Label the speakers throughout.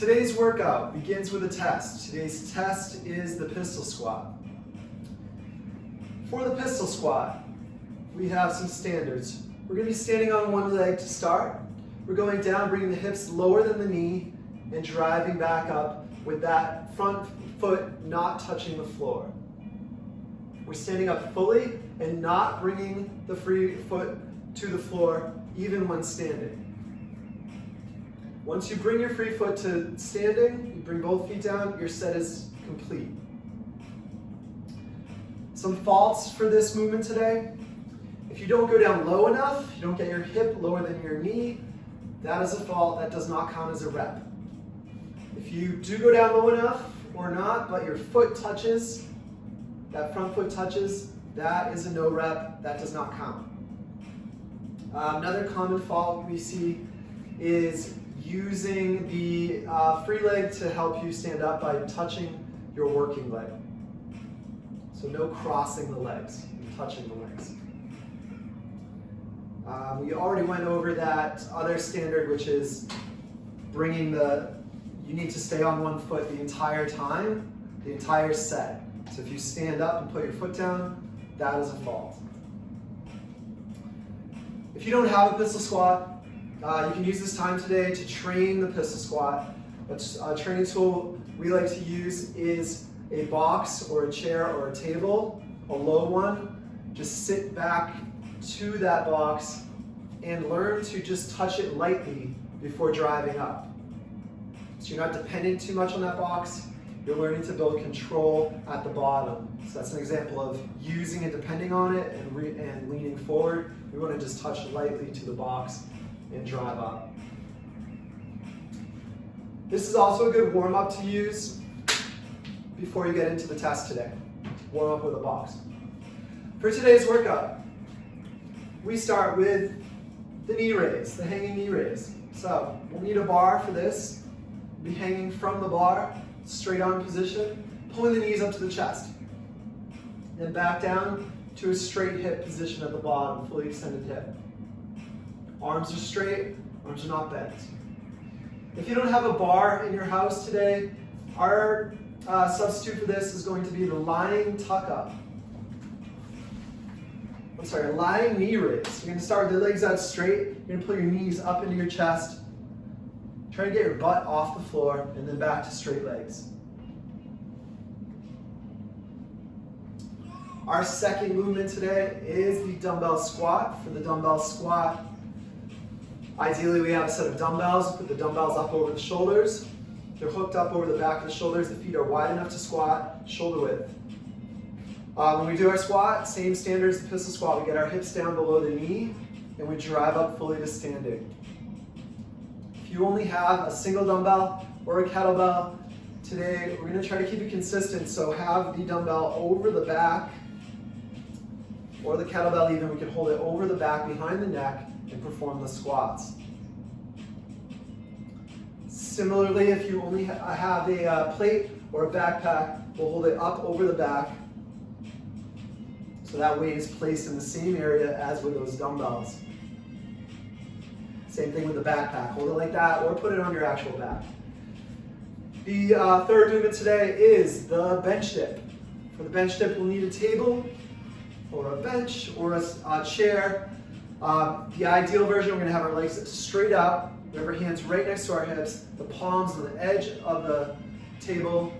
Speaker 1: Today's workout begins with a test. Today's test is the pistol squat. For the pistol squat, we have some standards. We're going to be standing on one leg to start. We're going down, bringing the hips lower than the knee, and driving back up with that front foot not touching the floor. We're standing up fully and not bringing the free foot to the floor, even when standing. Once you bring your free foot to standing, you bring both feet down, your set is complete. Some faults for this movement today. If you don't go down low enough, you don't get your hip lower than your knee, that is a fault. That does not count as a rep. If you do go down low enough or not, but your foot touches, that front foot touches, that is a no rep. That does not count. Another common fault we see is using the free leg to help you stand up by touching your working leg. So no crossing the legs, touching the legs. We already went over that other standard, which is bringing you need to stay on one foot the entire time, the entire set. So if you stand up and put your foot down, that is a fault. If you don't have a pistol squat, you can use this time today to train the pistol squat. A training tool we like to use is a box or a chair or a table, a low one. Just sit back to that box and learn to just touch it lightly before driving up. So you're not dependent too much on that box. You're learning to build control at the bottom. So that's an example of using and depending on it and leaning forward. We want to just touch lightly to the box and drive up. This is also a good warm-up to use before you get into the test today. Warm up with a box. For today's workout, we start with the knee raise, the hanging knee raise. So we'll need a bar for this. We'll be hanging from the bar, straight arm position, pulling the knees up to the chest. Then back down to a straight hip position at the bottom, fully extended hip. Arms are straight, arms are not bent. If you don't have a bar in your house today, our substitute for this is going to be the lying lying knee raise. You're going to start with the legs out straight. You're going to pull your knees up into your chest. Try to get your butt off the floor and then back to straight legs. Our second movement today is the dumbbell squat. For the dumbbell squat, ideally we have a set of dumbbells. Put the dumbbells up over the shoulders. They're hooked up over the back of the shoulders. The feet are wide enough to squat, shoulder width. When we do our squat, same standard as the pistol squat. We get our hips down below the knee and we drive up fully to standing. If you only have a single dumbbell or a kettlebell, today we're going to try to keep it consistent. So have the dumbbell over the back, or the kettlebell even, we can hold it over the back behind the neck and perform the squats. Similarly, if you only have a plate or a backpack, we'll hold it up over the back so that weight is placed in the same area as with those dumbbells. Same thing with the backpack. Hold it like that or put it on your actual back. The third movement today is the bench dip. For the bench dip, we'll need a table or a bench or a chair. The ideal version, we're going to have our legs straight out. We have our hands right next to our hips, the palms on the edge of the table.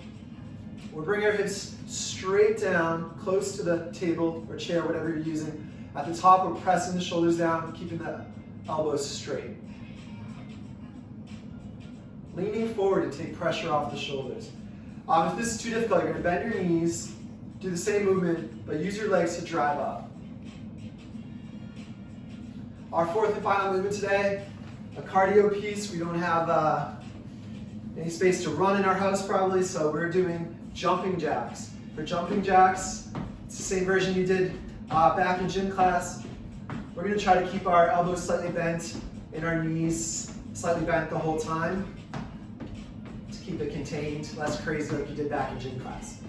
Speaker 1: We'll bring our hips straight down, close to the table or chair, whatever you're using. At the top, we're pressing the shoulders down, keeping the elbows straight. Leaning forward to take pressure off the shoulders. If this is too difficult, you're going to bend your knees, do the same movement, but use your legs to drive up. Our fourth and final movement today, a cardio piece. We don't have any space to run in our house probably, so we're doing jumping jacks. For jumping jacks, it's the same version you did back in gym class. We're going to try to keep our elbows slightly bent and our knees slightly bent the whole time to keep it contained, less crazy like you did back in gym class.